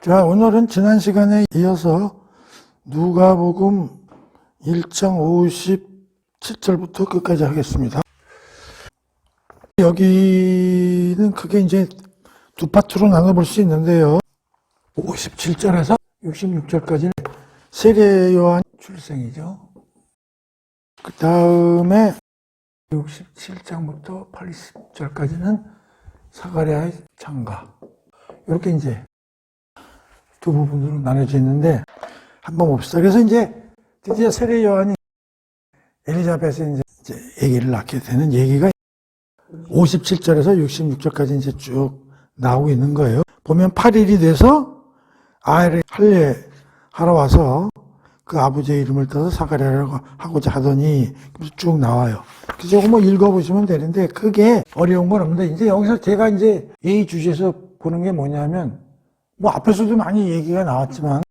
자, 오늘은 지난 시간에 이어서 누가복음 1장 57절부터 끝까지 하겠습니다. 여기는 크게 이제 두 파트로 나눠볼 수 있는데요. 57절에서 66절까지는 세례 요한 출생이죠. 그 다음에 67장부터 80절까지는 사가랴의 장가. 이렇게 이제 두 부분으로 나눠져 있는데 한번 봅시다. 그래서 이제 드디어 세례 요한이 엘리자벳에 이제 아기를 낳게 되는 얘기가 57절에서 66절까지 이제 쭉 나오고 있는 거예요. 보면 8일이 돼서 아이를 할례하러 와서 그 아버지의 이름을 떠서 사가랴라고 하고자 하더니 쭉 나와요. 그래서 이거 뭐 읽어보시면 되는데 크게 어려운 건 없는데 이제 여기서 제가 이제 예의주시에서 보는 게 뭐냐면 뭐 앞에서도 많이 얘기가 나왔지만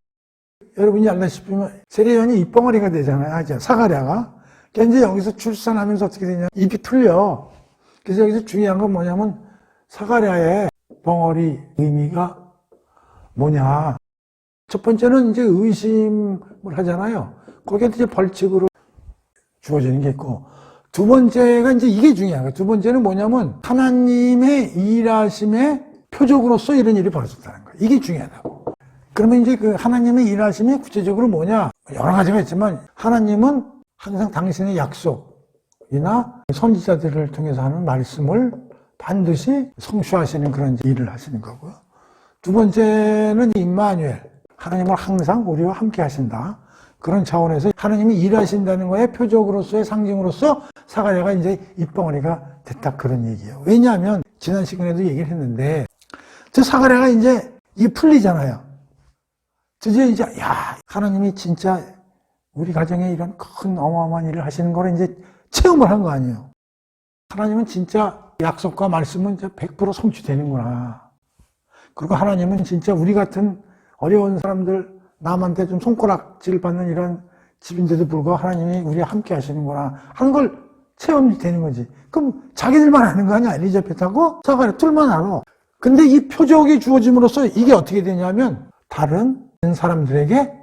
여러분이 알다시피 세례 요한이 입벙어리가 되잖아요. 사가랴가. 그러니까 이제 여기서 출산하면서 어떻게 되냐. 입이 풀려. 그래서 여기서 중요한 건 뭐냐면 사가랴의 벙어리 의미가 뭐냐. 첫 번째는 이제 의심을 하잖아요. 거기에 이제 벌칙으로 주어지는 게 있고. 두 번째가 이제 이게 중요한 거예요. 두 번째는 뭐냐면 하나님의 일하심의 표적으로서 이런 일이 벌어졌다는 거예요. 이게 중요하다고. 그러면 이제 그 하나님의 일하심이 구체적으로 뭐냐? 여러 가지가 있지만 하나님은 항상 당신의 약속이나 선지자들을 통해서 하는 말씀을 반드시 성취하시는 그런 일을 하시는 거고요. 두 번째는 임마누엘. 하나님은 항상 우리와 함께 하신다. 그런 차원에서 하나님이 일하신다는 거에 표적으로서의 상징으로서 사가랴가 이제 입벙어리가 됐다 그런 얘기예요. 왜냐하면 지난 시간에도 얘기를 했는데 저 사가랴가 이제 이게 풀리잖아요. 드디어 이제 야 하나님이 진짜 우리 가정에 이런 큰 어마어마한 일을 하시는 거를 이제 체험을 한 거 아니에요. 하나님은 진짜 약속과 말씀은 이제 100% 성취되는구나. 그리고 하나님은 진짜 우리 같은 어려운 사람들 남한테 좀 손가락질 받는 이런 집인데도 불구하고 하나님이 우리와 함께 하시는구나 하는 걸 체험이 되는 거지. 그럼 자기들만 아는 거 아니야? 엘리자벳하고 사가랴 둘만 알아. 근데 이 표적이 주어짐으로써 이게 어떻게 되냐면 다른 사람들에게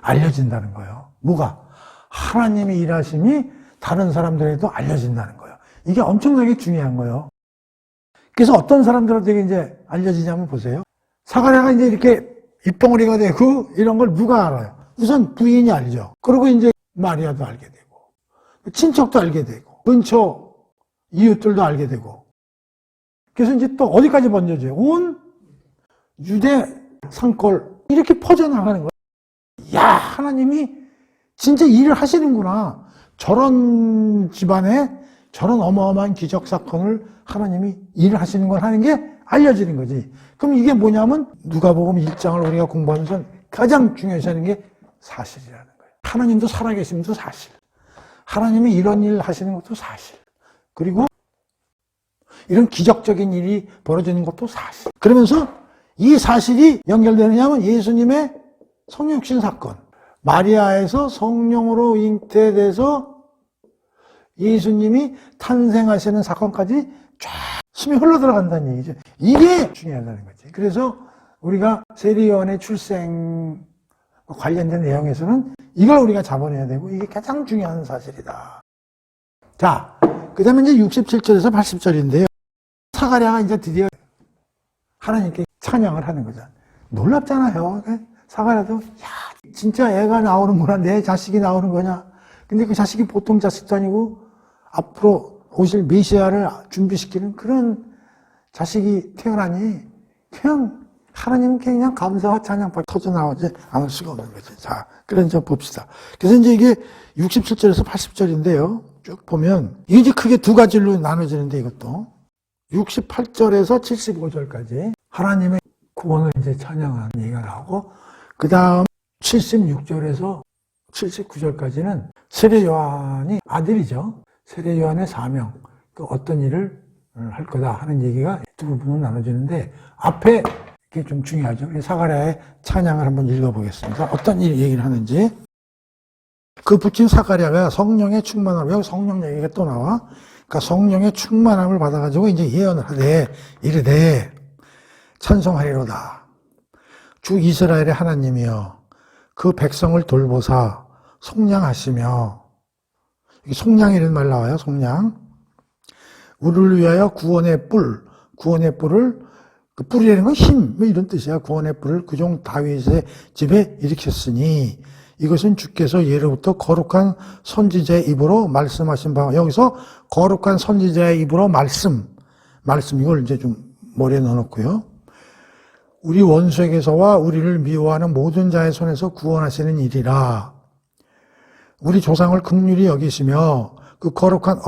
알려진다는 거예요. 뭐가? 하나님의 일하심이 다른 사람들에게도 알려진다는 거예요. 이게 엄청나게 중요한 거예요. 그래서 어떤 사람들한테 이제 알려지냐면 보세요. 사가랴가 이제 이렇게 입벙어리가 되고 이런 걸 누가 알아요? 우선 부인이 알죠. 그리고 이제 마리아도 알게 되고 친척도 알게 되고 근처 이웃들도 알게 되고 그래서 이제 또 어디까지 번져져요? 온 유대 산골 이렇게 퍼져나가는 거예요. 야 하나님이 진짜 일을 하시는구나. 저런 집안에 저런 어마어마한 기적 사건을 하나님이 일을 하시는 걸 하는 게 알려지는 거지. 그럼 이게 뭐냐면 누가복음 1장을 우리가 공부하면서 가장 중요시 하는 게 사실이라는 거예요. 하나님도 살아계심도 사실. 하나님이 이런 일 하시는 것도 사실. 그리고 이런 기적적인 일이 벌어지는 것도 사실. 그러면서 이 사실이 연결되느냐면 예수님의 성육신 사건. 마리아에서 성령으로 잉태돼서 예수님이 탄생하시는 사건까지 쫙 숨이 흘러들어간다는 얘기죠. 이게 중요하다는 거지. 그래서 우리가 세례 요한의 출생 관련된 내용에서는 이걸 우리가 잡아내야 되고 이게 가장 중요한 사실이다. 자, 그 다음에 이제 67절에서 80절인데요. 사가랴가 이제 드디어 하나님께 찬양을 하는 거죠. 놀랍잖아요. 사가랴도 야 진짜 애가 나오는구나. 내 자식이 나오는 거냐. 근데 그 자식이 보통 자식도 아니고 앞으로 오실 메시아를 준비시키는 그런 자식이 태어나니 그냥 하나님께 그냥 감사와 찬양밖에 터져나오지 않을 수가 없는 거죠. 자, 그래서 좀 봅시다. 그래서 이제 이게 67절에서 80절인데요. 쭉 보면 이게 이제 크게 두 가지로 나눠지는데 이것도 68절에서 75절까지 하나님의 구원을 이제 찬양하는 얘기가 나오고 그 다음 76절에서 79절까지는 세례 요한이 아들이죠. 세례 요한의 사명, 그 어떤 일을 할 거다 하는 얘기가 두 부분으로 나눠지는데 앞에 이게 좀 중요하죠. 사가랴의 찬양을 한번 읽어보겠습니다. 어떤 얘기를 하는지. 그 붙인 사가랴가 성령의 충만함, 여기 성령 얘기가 또 나와. 그러니까 성령의 충만함을 받아가지고 이제 예언을 하되 이르되 찬송하리로다. 주 이스라엘의 하나님이여 그 백성을 돌보사 속량하시며, 속량이라는 말 나와요. 속량. 우리를 위하여 구원의 뿔을, 그 뿔이라는 건 힘, 뭐 이런 뜻이야. 구원의 뿔을 그 종 다윗의 집에 일으켰으니 이것은 주께서 예로부터 거룩한 선지자의 입으로 말씀하신 바. 여기서 거룩한 선지자의 입으로 말씀 이걸 이제 좀 머리에 넣어놓고요. 우리 원수에게서와 우리를 미워하는 모든 자의 손에서 구원하시는 일이라. 우리 조상을 긍휼히 여기시며 그 거룩한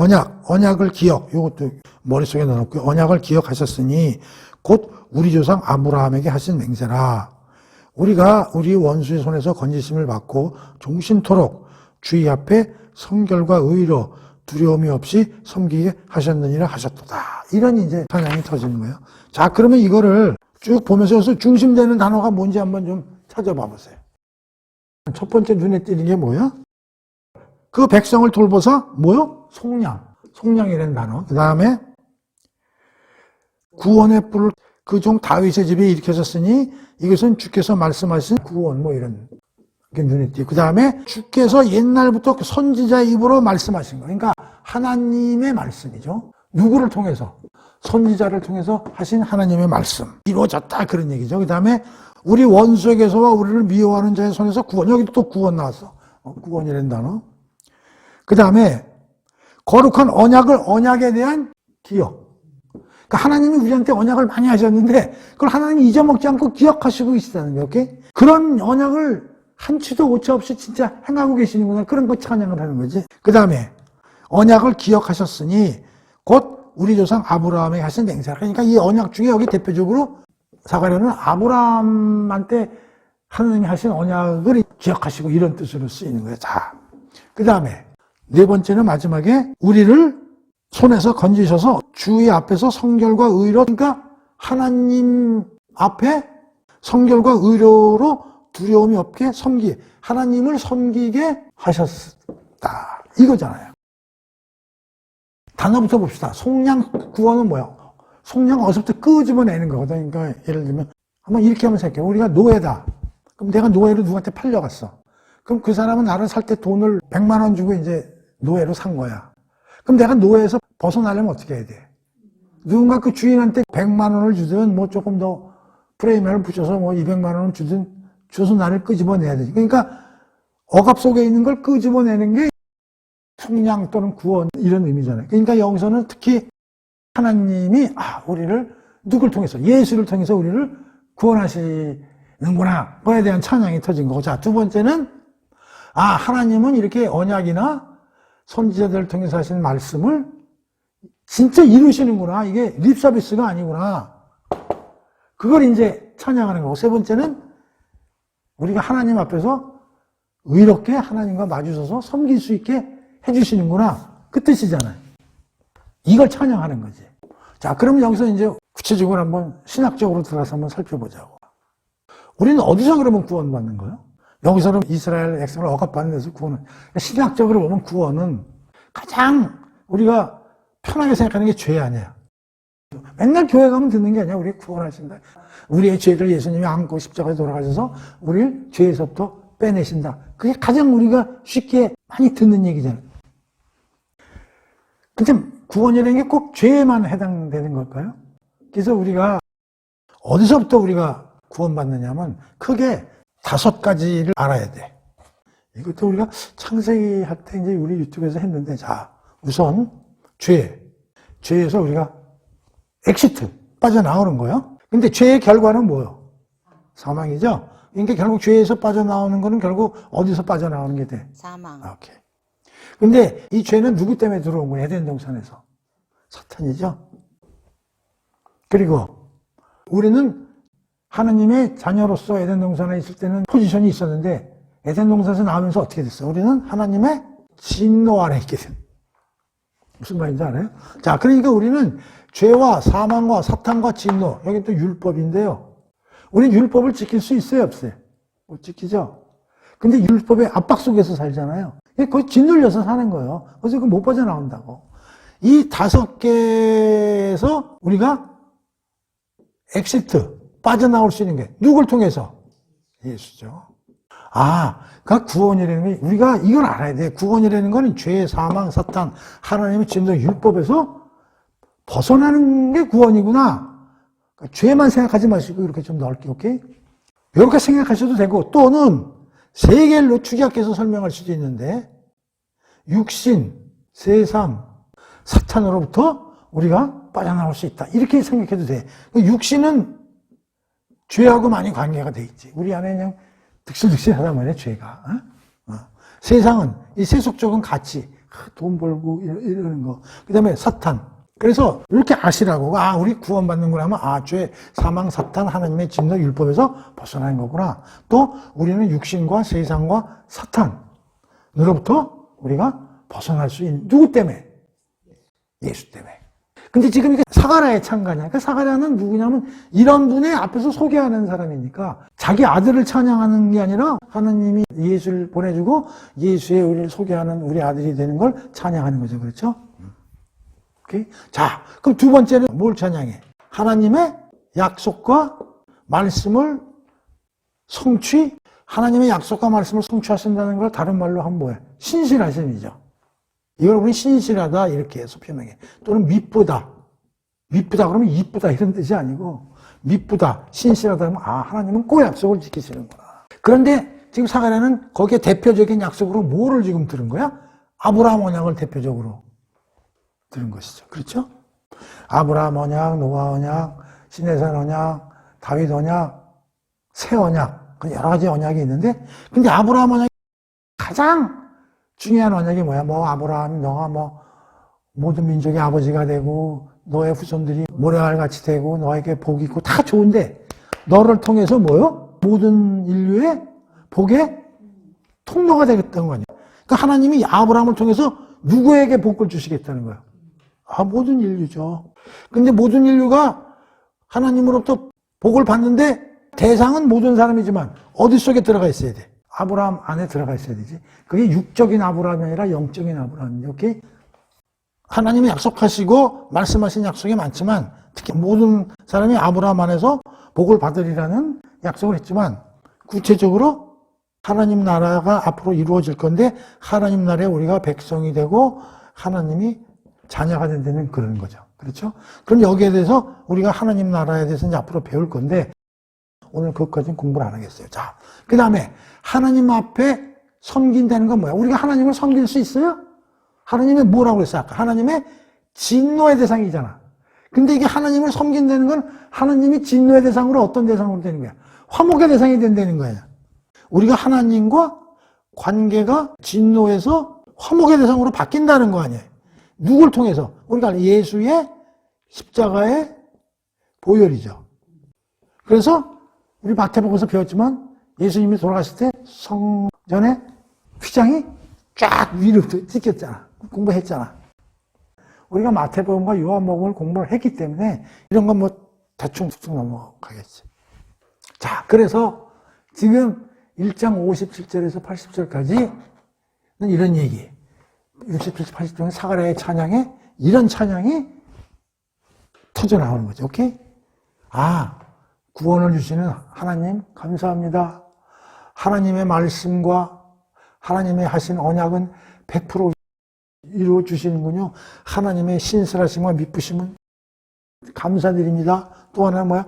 언약을 이것도 머릿속에 넣어놓고요. 언약을 기억하셨으니 곧 우리 조상 아브라함에게 하신 맹세라. 우리가 우리 원수의 손에서 건지심을 받고 종신토록 주의 앞에 성결과 의로 두려움이 없이 섬기게 하셨느니라 하셨도다. 이런 이제 찬양이 터지는 거예요. 자, 그러면 이거를 쭉 보면서 여기서 중심되는 단어가 뭔지 한번 좀 찾아봐 보세요. 첫 번째 눈에 띄는 게 뭐야? 그 백성을 돌보사 뭐요? 속량이라는 단어. 그 다음에 구원의 뿔을 그 종 다윗의 집에 일으켰으니 이것은 주께서 말씀하신 구원 뭐 이런 게 눈에 띄고, 그 다음에 주께서 옛날부터 그 선지자의 입으로 말씀하신 거. 그러니까 하나님의 말씀이죠. 누구를 통해서? 선지자를 통해서 하신 하나님의 말씀. 이루어졌다 그런 얘기죠. 그 다음에 우리 원수에게서와 우리를 미워하는 자의 손에서 구원. 여기도 또 구원 나왔어. 구원이라는 단어. 그 다음에 거룩한 언약에 대한 기억. 그러니까 하나님이 우리한테 언약을 많이 하셨는데 그걸 하나님이 잊어먹지 않고 기억하시고 계시다는 거예요. 오케이? 그런 언약을 한치도 오차 없이 진짜 행하고 계시는구나. 그런 거 찬양을 하는 거지. 그 다음에 언약을 기억하셨으니 곧 우리 조상 아브라함에게 하신 맹세라. 그러니까 이 언약 중에 여기 대표적으로 사가랴는 아브라함한테 하나님이 하신 언약을 기억하시고 이런 뜻으로 쓰이는 거예요. 자, 그 다음에 네 번째는 마지막에 우리를 손에서 건지셔서 주의 앞에서 성결과 의로, 그러니까 하나님 앞에 성결과 의로로 두려움이 없게 하나님을 섬기게 하셨다. 이거잖아요. 단어부터 봅시다. 속량 구원은 뭐야? 속량 어디서부터 끄집어내는 거거든. 그러니까 예를 들면 한번 이렇게 한번 생각해. 우리가 노예다. 그럼 내가 노예로 누구한테 팔려갔어. 그럼 그 사람은 나를 살 때 돈을 100만 원 주고 이제 노예로 산 거야. 그럼 내가 노예에서 벗어나려면 어떻게 해야 돼? 누군가 그 주인한테 100만 원을 주든 뭐 조금 더 프레임을 붙여서 뭐 200만 원을 주든 줘서 나를 끄집어내야 되지. 그러니까 억압 속에 있는 걸 끄집어내는 게 속량 또는 구원 이런 의미잖아요. 그러니까 여기서는 특히 하나님이 우리를 누굴 통해서 예수를 통해서 우리를 구원하시는구나. 그거에 대한 찬양이 터진 거고. 자, 두 번째는 하나님은 이렇게 언약이나 선지자들을 통해서 하신 말씀을 진짜 이루시는구나. 이게 립서비스가 아니구나. 그걸 이제 찬양하는 거고. 세 번째는 우리가 하나님 앞에서 의롭게 하나님과 마주서서 섬길 수 있게 해주시는구나. 그 뜻이잖아요. 이걸 찬양하는 거지. 자, 그럼 여기서 이제 구체적으로 한번 신학적으로 들어가서 한번 살펴보자고. 우리는 어디서 그러면 구원받는 거예요? 여기서는 이스라엘 백성을 억압받는 데서 구원은. 신학적으로 보면 구원은 가장 우리가 편하게 생각하는 게 죄 아니야. 맨날 교회 가면 듣는 게 아니야. 우리 구원하신다. 우리의 죄를 예수님이 안고 십자가에 돌아가셔서 우리를 죄에서부터 빼내신다. 그게 가장 우리가 쉽게 많이 듣는 얘기잖아요. 근데 구원이라는 게 꼭 죄에만 해당되는 걸까요? 그래서 우리가 어디서부터 우리가 구원받느냐면 크게 5가지를 알아야 돼. 이것도 우리가 창세기 할 때 이제 우리 유튜브에서 했는데, 자, 우선 죄에서 우리가 엑시트 빠져나오는 거예요. 근데 죄의 결과는 뭐예요? 사망이죠. 그러니까 결국 죄에서 빠져나오는 거는 결국 어디서 빠져나오는 게 돼? 사망. 오케이. 근데 이 죄는 누구 때문에 들어온 거예요? 에덴 동산에서. 사탄이죠. 그리고 우리는 하나님의 자녀로서 에덴 동산에 있을 때는 포지션이 있었는데 에덴 동산에서 나오면서 어떻게 됐어? 우리는 하나님의 진노 아래 있게 된. 무슨 말인지 알아요? 자, 그러니까 우리는 죄와 사망과 사탄과 진노, 여기 또 율법인데요. 우리는 율법을 지킬 수 있어요, 없어요? 못 지키죠? 근데 율법의 압박 속에서 살잖아요. 거의 짓눌려서 사는 거예요. 그래서 못 빠져나온다고. 이 5개에서 우리가 엑시트, 빠져나올 수 있는 게 누굴 통해서? 예수죠. 그러니까 구원이라는 게 우리가 이걸 알아야 돼. 구원이라는 거는 죄, 사망, 사탄, 하나님의 진노 율법에서 벗어나는 게 구원이구나. 그러니까 죄만 생각하지 마시고 이렇게 좀 넓게, 오케이? 이렇게 생각하셔도 되고, 또는 세 개로 축약해서 설명할 수도 있는데, 육신, 세상, 사탄으로부터 우리가 빠져나올 수 있다. 이렇게 생각해도 돼. 육신은 죄하고 많이 관계가 돼 있지. 우리 안에 그냥 득실득실하단 말이야, 죄가. 세상은, 이 세속적인 가치, 돈 벌고 이러는 거. 그 다음에 사탄. 그래서 이렇게 아시라고, 우리 구원받는구나 하면, 죄, 사망, 사탄, 하나님의 진노 율법에서 벗어나는 거구나. 또 우리는 육신과 세상과 사탄으로부터 우리가 벗어날 수 있는, 누구 때문에? 예수 때문에. 근데 지금 이게 사가랴의 창가냐. 그러니까 사가랴는 누구냐면 이런 분의 앞에서 소개하는 사람이니까 자기 아들을 찬양하는 게 아니라 하나님이 예수를 보내주고 예수의 우리를 소개하는 우리 아들이 되는 걸 찬양하는 거죠. 그렇죠? 오케이? 자, 그럼 두 번째는 뭘 찬양해? 하나님의 약속과 말씀을 하나님의 약속과 말씀을 성취하신다는 걸 다른 말로 하면 뭐예요? 신실하심이죠. 이걸 우리 신실하다 이렇게 해서 표현해. 또는 미쁘다. 미쁘다 그러면 이쁘다 이런 뜻이 아니고 미쁘다, 신실하다 하면 하나님은 꼭 약속을 지키시는구나. 그런데 지금 사가랴는 거기에 대표적인 약속으로 뭐를 지금 들은 거야? 아브라함 언약을 대표적으로 들은 것이죠. 그렇죠? 아브라함 언약, 노아 언약, 시내산 언약, 다윗 언약, 새 언약, 여러 가지 언약이 있는데, 근데 아브라함 언약이 가장 중요한 언약이 뭐야? 아브라함이 너가 모든 민족의 아버지가 되고, 너의 후손들이 모래알같이 되고, 너에게 복이 있고, 다 좋은데, 너를 통해서 모든 인류의 복의 통로가 되겠다는 거 아니야? 그러니까 하나님이 아브라함을 통해서 누구에게 복을 주시겠다는 거야? 모든 인류죠. 근데 모든 인류가 하나님으로부터 복을 받는데, 대상은 모든 사람이지만, 어디 속에 들어가 있어야 돼? 아브라함 안에 들어가 있어야 되지. 그게 육적인 아브라함이 아니라 영적인 아브라함이죠. 오케이? 하나님이 약속하시고 말씀하신 약속이 많지만 특히 모든 사람이 아브라함 안에서 복을 받으리라는 약속을 했지만 구체적으로 하나님 나라가 앞으로 이루어질 건데 하나님 나라에 우리가 백성이 되고 하나님이 자녀가 된다는 그런 거죠. 그렇죠? 그럼 여기에 대해서 우리가 하나님 나라에 대해서 이제 앞으로 배울 건데 오늘 그것까지는 공부를 안 하겠어요. 자, 그 다음에 하나님 앞에 섬긴다는 건 뭐야? 우리가 하나님을 섬길 수 있어요? 하나님이 뭐라고 그랬어요? 아까 하나님의 진노의 대상이잖아. 근데 이게 하나님을 섬긴다는 건 하나님이 진노의 대상으로 어떤 대상으로 되는 거야? 화목의 대상이 된다는 거야. 우리가 하나님과 관계가 진노에서 화목의 대상으로 바뀐다는 거 아니에요? 누굴 통해서? 우리가 예수의 십자가의 보혈이죠. 그래서 우리 마태복음에서 배웠지만 예수님이 돌아가실 때 성전에 휘장이 쫙 위로 찢겼잖아. 공부했잖아. 우리가 마태복음과 요한복음을 공부를 했기 때문에 이런 건 대충 넘어가겠지. 자, 그래서 지금 1장 57절에서 80절까지는 이런 얘기. 67, 80절은 사가랴의 찬양에 이런 찬양이 터져 나오는 거죠. 오케이? 구원을 주시는 하나님 감사합니다. 하나님의 말씀과 하나님의 하신 언약은 100% 이루어 주시는군요. 하나님의 신실하심과 미쁘심은 감사드립니다. 또 하나는 뭐야?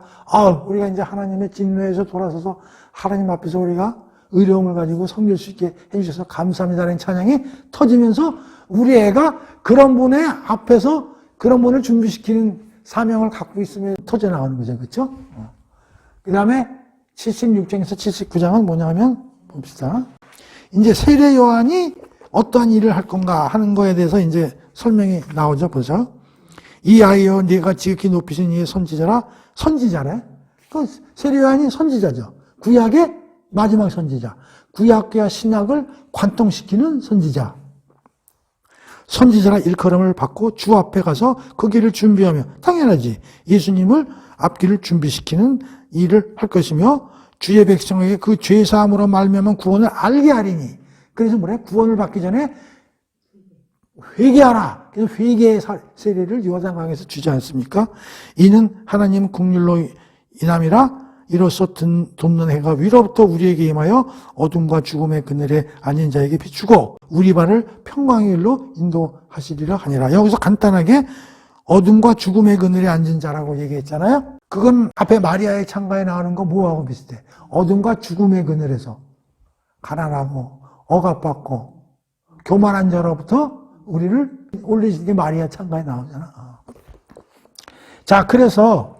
우리가 이제 하나님의 진노에서 돌아서서 하나님 앞에서 우리가 의로움을 가지고 섬길 수 있게 해주셔서 감사합니다라는 찬양이 터지면서 우리 애가 그런 분의 앞에서 그런 분을 준비시키는 사명을 갖고 있으면 터져 나오는 거죠. 그렇죠? 그 다음에 76장에서 79장은 뭐냐면 봅시다. 이제 세례 요한이 어떠한 일을 할 건가 하는 거에 대해서 이제 설명이 나오죠. 보죠. 이 아이여 네가 지극히 높이신 이의 선지자라. 선지자래. 그 세례 요한이 선지자죠. 구약의 마지막 선지자. 구약과 신약을 관통시키는 선지자. 선지자라 일컬음을 받고 주 앞에 가서 그 길을 준비하며 당연하지. 예수님을 앞길을 준비시키는 일을 할 것이며 주의 백성에게 그 죄사함으로 말미암은 구원을 알게 하리니. 그래서 뭐래? 구원을 받기 전에 회개하라. 그래서 회개의 세례를 요단강에서 주지 않습니까? 이는 하나님 국률로 인함이라 이로써 돕는 해가 위로부터 우리에게 임하여 어둠과 죽음의 그늘에 앉은 자에게 비추고 우리 발을 평강의 길로 인도하시리라 하니라. 여기서 간단하게 어둠과 죽음의 그늘에 앉은 자라고 얘기했잖아요. 그건 앞에 마리아의 창가에 나오는 거 뭐하고 비슷해? 어둠과 죽음의 그늘에서 가난하고 억압받고 교만한 자로부터 우리를 올리시는 게 마리아 창가에 나오잖아. 자, 그래서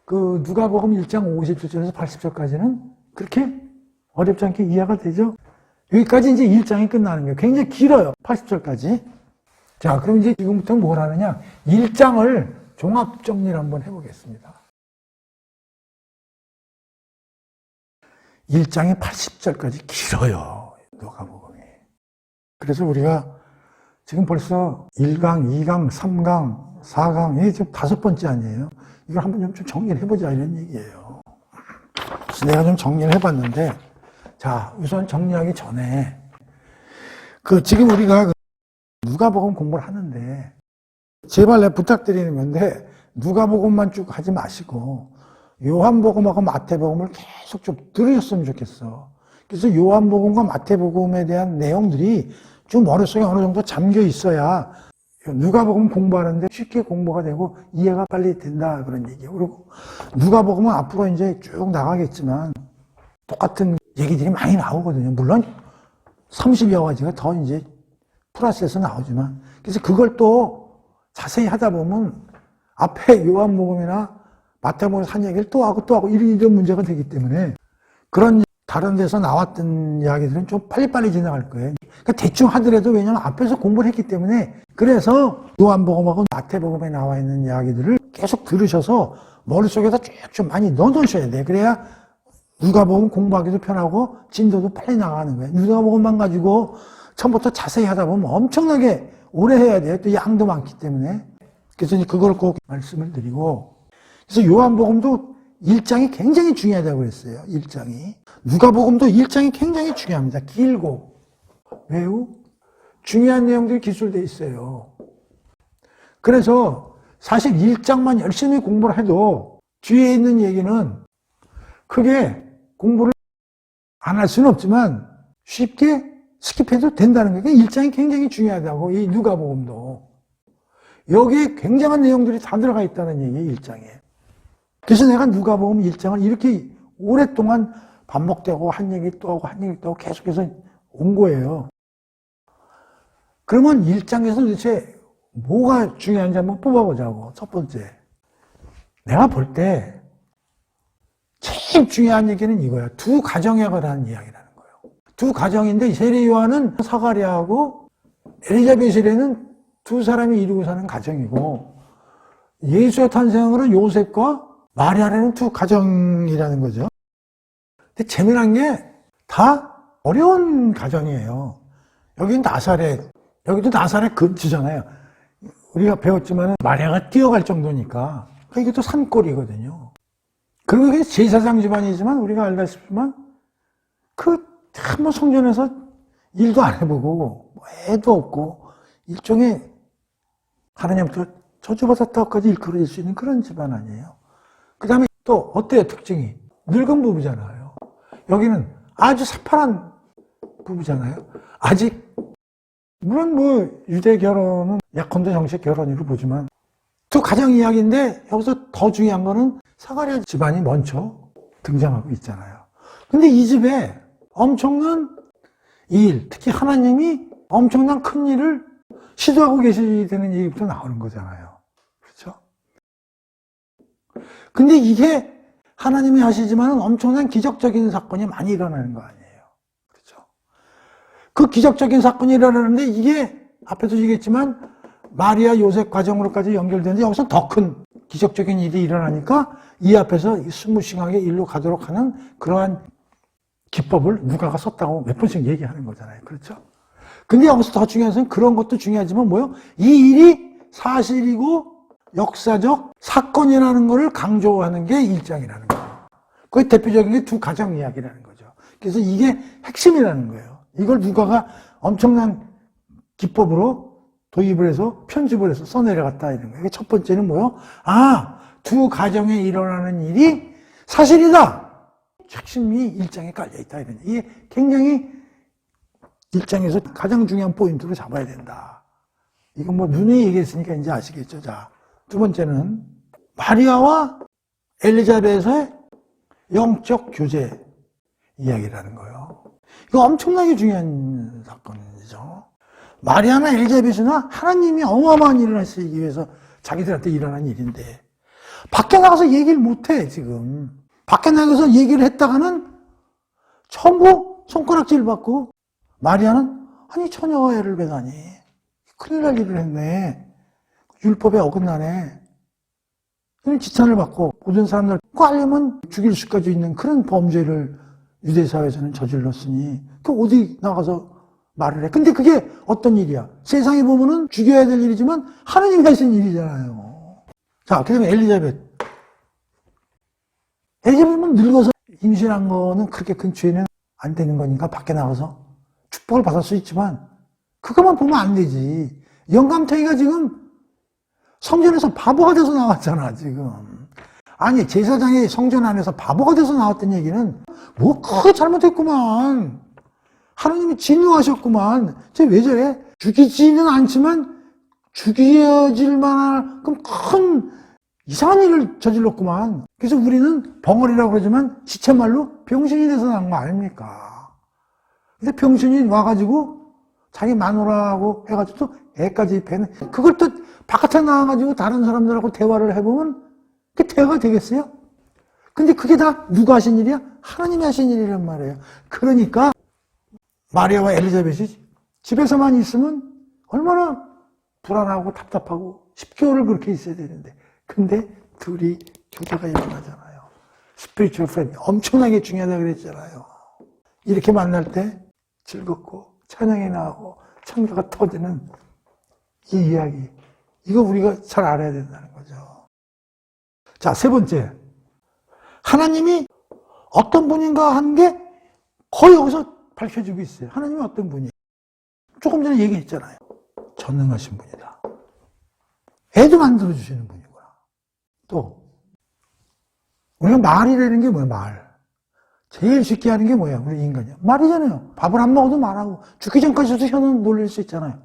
그 누가복음 1장 57절에서 80절까지는 그렇게 어렵지 않게 이해가 되죠. 여기까지 이제 1장이 끝나는 거예요. 굉장히 길어요. 80절까지. 자, 그럼 이제 지금부터 뭘 하느냐? 1장을 종합 정리를 한번 해보겠습니다. 1장이 80절까지 길어요. 누가복음이. 그래서 우리가 지금 벌써 1강, 2강, 3강, 4강, 이게 지금 5번째 아니에요? 이걸 한번 좀 정리를 해보자, 이런 얘기예요. 그래서 내가 좀 정리를 해봤는데, 자, 우선 정리하기 전에, 지금 우리가 누가복음 공부를 하는데, 제발 내가 부탁드리는 건데, 누가복음만 쭉 하지 마시고, 요한복음하고 마태복음을 계속 좀 들으셨으면 좋겠어. 그래서 요한복음과 마태복음에 대한 내용들이 좀 머릿속에 어느 정도 잠겨 있어야 누가복음 공부하는데 쉽게 공부가 되고 이해가 빨리 된다, 그런 얘기예요. 그리고 누가복음은 앞으로 이제 쭉 나가겠지만 똑같은 얘기들이 많이 나오거든요. 물론 30여 가지가 더 이제 플러스해서 나오지만, 그래서 그걸 또 자세히 하다 보면 앞에 요한복음이나 마태복음에서 한 얘기를 또 하고 이런 문제가 되기 때문에 그런 다른 데서 나왔던 이야기들은 좀 빨리빨리 지나갈 거예요. 그러니까 대충 하더라도, 왜냐하면 앞에서 공부를 했기 때문에, 그래서 요한복음하고 마태복음에 나와 있는 이야기들을 계속 들으셔서 머릿속에다 쭉쭉 많이 넣어놓으셔야 돼요. 그래야 누가복음 공부하기도 편하고 진도도 빨리 나가는 거예요. 누가복음만 가지고 처음부터 자세히 하다 보면 엄청나게 오래 해야 돼요. 또 양도 많기 때문에. 그래서 그걸 꼭 말씀을 드리고, 그래서 요한복음도 1장이 굉장히 중요하다고 그랬어요. 1장이. 누가복음도 1장이 굉장히 중요합니다. 길고 매우 중요한 내용들이 기술되어 있어요. 그래서 사실 1장만 열심히 공부를 해도 뒤에 있는 얘기는 크게 공부를 안 할 수는 없지만 쉽게 스킵해도 된다는 거예요. 1장이 굉장히 중요하다고, 이 누가복음도. 여기에 굉장한 내용들이 다 들어가 있다는 얘기예요, 1장에. 그래서 내가 누가복음 1장을 이렇게 오랫동안 반복되고 한 얘기 또 하고 한 얘기 또 하고 계속해서 온 거예요. 그러면 1장에서 도대체 뭐가 중요한지 한번 뽑아보자고. 첫 번째, 내가 볼 때 제일 중요한 얘기는 이거야. 두 가정에 관한 이야기라는 거예요. 두 가정인데, 세례 요한은 사가랴하고 엘리자베스라는 두 사람이 이루고 사는 가정이고, 예수의 탄생으로 요셉과 마리아라는 두 가정이라는 거죠. 근데 재미난 게 다 어려운 가정이에요. 여긴 나사렛, 여기도 나사렛 근처잖아요. 우리가 배웠지만 마리아가 뛰어갈 정도니까. 이게 또 산골이거든요. 그리고 이게 제사장 집안이지만 우리가 알다시피만 한번 성전에서 일도 안 해보고 애도 없고 일종의 하나님부터 저주받았다고까지 일컬어질 수 있는 그런 집안 아니에요. 그 다음에 또 어때요, 특징이? 늙은 부부잖아요. 여기는 아주 새파란 부부잖아요. 아직 물론 유대 결혼은 예컨대 정식 결혼으로 보지만 두 가정 이야기인데, 여기서 더 중요한 거는 사가랴 집안이 먼저 등장하고 있잖아요. 근데 이 집에 엄청난 일, 특히 하나님이 엄청난 큰 일을 시도하고 계시다는 얘기부터 나오는 거잖아요. 그렇죠? 근데 이게 하나님이 하시지만 엄청난 기적적인 사건이 많이 일어나는 거 아니에요. 그렇죠? 그 기적적인 사건이 일어나는데, 이게 앞에도 얘기했지만 마리아 요셉 가정으로까지 연결되는데, 여기서 더 큰 기적적인 일이 일어나니까 이 앞에서 스무싱하게 일로 가도록 하는 그러한 기법을 누가가 썼다고 몇 번씩 얘기하는 거잖아요. 그렇죠? 근데 여기서 더 중요한 것은, 그런 것도 중요하지만 이 일이 사실이고 역사적 사건이라는 것을 강조하는 게 1장이라는 거예요. 그 대표적인 게 두 가정 이야기라는 거죠. 그래서 이게 핵심이라는 거예요. 이걸 누가가 엄청난 기법으로 도입을 해서 편집을 해서 써내려갔다, 이런 거예요. 첫 번째는 두 가정에 일어나는 일이 사실이다. 핵심이 1장에 깔려있다. 이런. 이게 굉장히 1장에서 가장 중요한 포인트로 잡아야 된다. 이건 뭐 눈에 얘기했으니까 이제 아시겠죠. 자, 두 번째는 마리아와 엘리자벳의 영적 교제 이야기라는 거예요. 이거 엄청나게 중요한 사건이죠. 마리아나 엘리자벳이나 하나님이 어마어마한 일을 하시기 위해서 자기들한테 일어난 일인데 밖에 나가서 얘기를 못해 지금. 밖에 나가서 얘기를 했다가는 전부 손가락질 받고 마리아는 아니 처녀가 애를 배다니 큰일 날 일을 했네. 율법에 어긋나네. 이런 지탄을 받고 모든 사람들 꽈려면 죽일 수까지 있는 그런 범죄를 유대사회에서는 저질렀으니 그 어디 나가서 말을 해. 근데 그게 어떤 일이야? 세상에 보면은 죽여야 될 일이지만 하나님이 하신 일이잖아요. 자, 그 다음에 엘리자벳은 늙어서 임신한 거는 그렇게 큰 죄는 안 되는 거니까 밖에 나가서 축복을 받을 수 있지만 그것만 보면 안 되지. 영감탱이가 지금 성전에서 바보가 돼서 나왔잖아, 지금. 아니, 제사장이 성전 안에서 바보가 돼서 나왔던 얘기는 뭐 크게 잘못했구만. 하나님이 진노하셨구만. 쟤 왜 저래? 죽이지는 않지만 죽여질 만한 그럼 큰 이상한 일을 저질렀구만. 그래서 우리는 벙어리라고 그러지만 시쳇말로 병신이 돼서 나온 거 아닙니까? 근데 병신이 와가지고 자기 마누라하고 해가지고 또 애까지 배는 그걸 또 바깥에 나와가지고 다른 사람들하고 대화를 해보면 그게 대화가 되겠어요? 근데 그게 다 누가 하신 일이야? 하나님이 하신 일이란 말이에요. 그러니까 마리아와 엘리자벳이 집에서만 있으면 얼마나 불안하고 답답하고 10개월을 그렇게 있어야 되는데 근데 둘이 교제가 일어나잖아요. 스피리추얼 프렌드 엄청나게 중요하다고 그랬잖아요. 이렇게 만날 때 즐겁고 찬양이 나오고 창조가 터지는 이 이야기 이거 우리가 잘 알아야 된다는 거죠. 자, 세 번째 하나님이 어떤 분인가 하는 게 거의 여기서 밝혀지고 있어요. 하나님이 어떤 분이에요? 조금 전에 얘기했잖아요. 전능하신 분이다. 애도 만들어주시는 분이구나. 또 우리가 말이라는 게 뭐야? 말. 제일 쉽게 하는 게 뭐야? 우리 인간이야. 말이잖아요. 밥을 안 먹어도 말하고 죽기 전까지도 혀는 놀릴 수 있잖아요.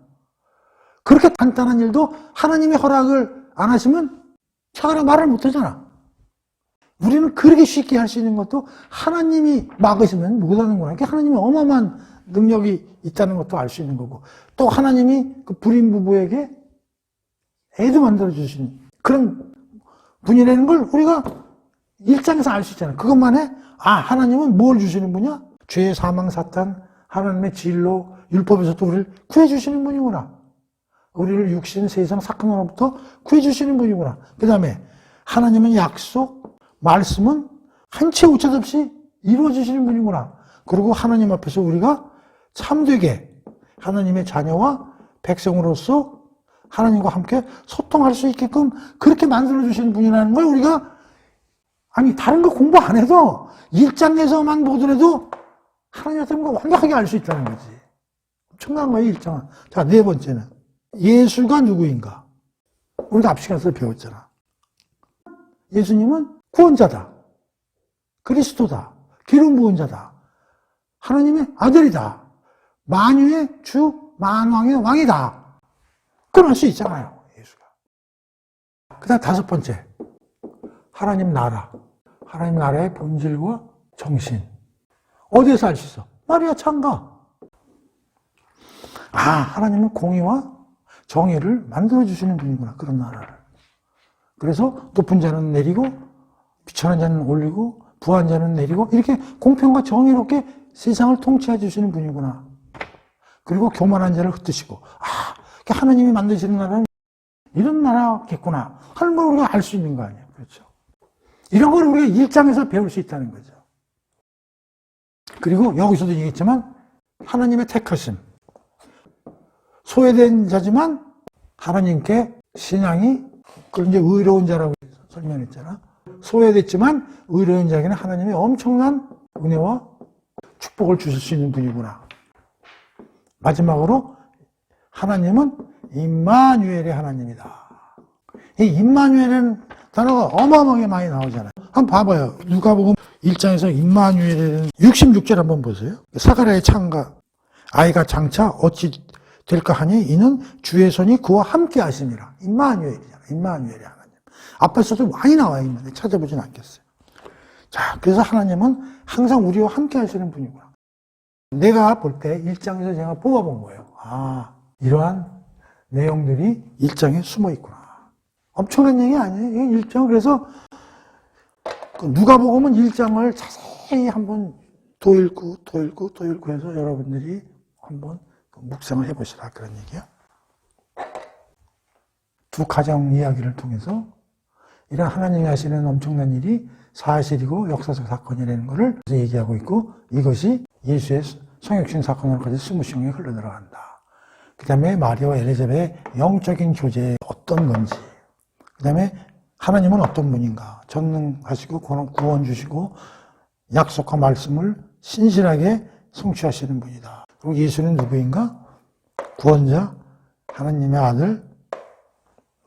그렇게 간단한 일도 하나님의 허락을 안 하시면 차라리 말을 못 하잖아. 우리는 그렇게 쉽게 할 수 있는 것도 하나님이 막으시면 못하는구나. 그러니까 하나님이 어마어마한 능력이 있다는 것도 알 수 있는 거고 또 하나님이 그 불임 부부에게 애도 만들어주시는 그런 분이라는 걸 우리가 1장에서 알 수 있잖아요. 그것만 해? 아, 하나님은 뭘 주시는 분이야? 죄, 사망, 사탄, 하나님의 진로, 율법에서도 우리를 구해주시는 분이구나. 우리를 육신, 세상, 사건으로부터 구해주시는 분이구나. 그 다음에 하나님은 약속, 말씀은 한 채 오차 없이 이루어지시는 분이구나. 그리고 하나님 앞에서 우리가 참되게 하나님의 자녀와 백성으로서 하나님과 함께 소통할 수 있게끔 그렇게 만들어주시는 분이라는 걸 우리가 아니 다른 거 공부 안 해도 1장에서만 보더라도 하나님 어떤 거 완벽하게 알 수 있다는 거지. 엄청난 거예요, 1장은. 자, 네 번째는 예수가 누구인가? 우리가 앞 시간에서 배웠잖아. 예수님은 구원자다. 그리스도다. 기름 부은 자다. 하나님의 아들이다. 만유의 주, 만왕의 왕이다. 그럴 수 있잖아요, 예수가. 그 다음 다섯 번째. 하나님 나라. 하나님 나라의 본질과 정신. 어디에서 알 수 있어? 마리아 창가. 아, 하나님은 공의와 정의를 만들어주시는 분이구나. 그런 나라를. 그래서 높은 자는 내리고, 비천한 자는 올리고, 부한 자는 내리고, 이렇게 공평과 정의롭게 세상을 통치해 주시는 분이구나. 그리고 교만한 자를 흩으시고, 아, 하나님이 만드시는 나라는 이런 나라겠구나. 하는 걸 우리가 알 수 있는 거 아니에요. 그렇죠. 이런 걸 우리가 1장에서 배울 수 있다는 거죠. 그리고 여기서도 얘기했지만, 하나님의 택하심. 소외된 자지만, 하나님께 신앙이, 그걸 이제 의로운 자라고 설명했잖아. 소외됐지만, 의로운 자에게는 하나님이 엄청난 은혜와 축복을 주실 수 있는 분이구나. 마지막으로, 하나님은 임마누엘의 하나님이다. 이 임마누엘은 단어가 어마어마하게 많이 나오잖아요. 한번 봐봐요. 누가복음 1장에서 임마누엘은 66절 한번 보세요. 사가랴의 창가 아이가 장차 어찌 될까 하니 이는 주의 손이 그와 함께 하심이라. 임마누엘이잖아. 임마누엘이 하나님. 앞에서도 많이 나와 있는데 찾아보진 않겠어요. 자, 그래서 하나님은 항상 우리와 함께 하시는 분이구나. 내가 볼 때 1장에서 제가 뽑아본 거예요. 아, 이러한 내용들이 1장에 숨어 있구나. 엄청난 얘기 아니에요. 1장. 그래서 누가복음은 1장을 자세히 한번 더 읽고 해서 여러분들이 한번 묵상을 해보시라 그런 얘기야. 두 가정 이야기를 통해서 이런 하나님이 하시는 엄청난 일이 사실이고 역사적 사건이라는 것을 얘기하고 있고 이것이 예수의 성육신 사건으로까지 스무시형에 흘러들어간다. 그 다음에 마리아와 엘리자벳의 영적인 교제에 어떤 건지 그 다음에 하나님은 어떤 분인가 전능하시고 구원 주시고 약속과 말씀을 신실하게 성취하시는 분이다. 그리고 예수는 누구인가? 구원자, 하나님의 아들,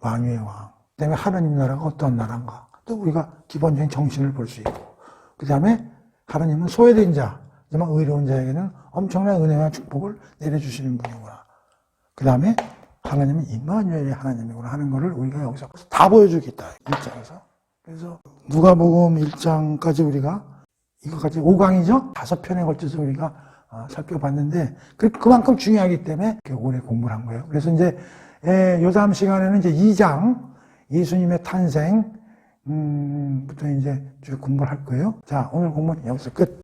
만유의 왕. 그 다음에 하나님 나라가 어떤 나라인가. 또 우리가 기본적인 정신을 볼 수 있고. 그 다음에 하나님은 소외된 자, 하지만 의로운 자에게는 엄청난 은혜와 축복을 내려주시는 분이구나. 그 다음에 하나님은 임마누엘의 하나님이구나 하는 것을 우리가 여기서 다 보여주겠다. 1장에서. 그래서 누가복음 1장까지 우리가 이거까지 5강이죠? 5편에 걸쳐서 우리가 살펴봤는데 그만큼 중요하기 때문에 오래 공부를 한 거예요. 그래서 이제 요 다음 시간에는 이제 2장 예수님의 탄생 부터 이제 쭉 공부를 할 거예요. 자, 오늘 공부는 여기서 끝.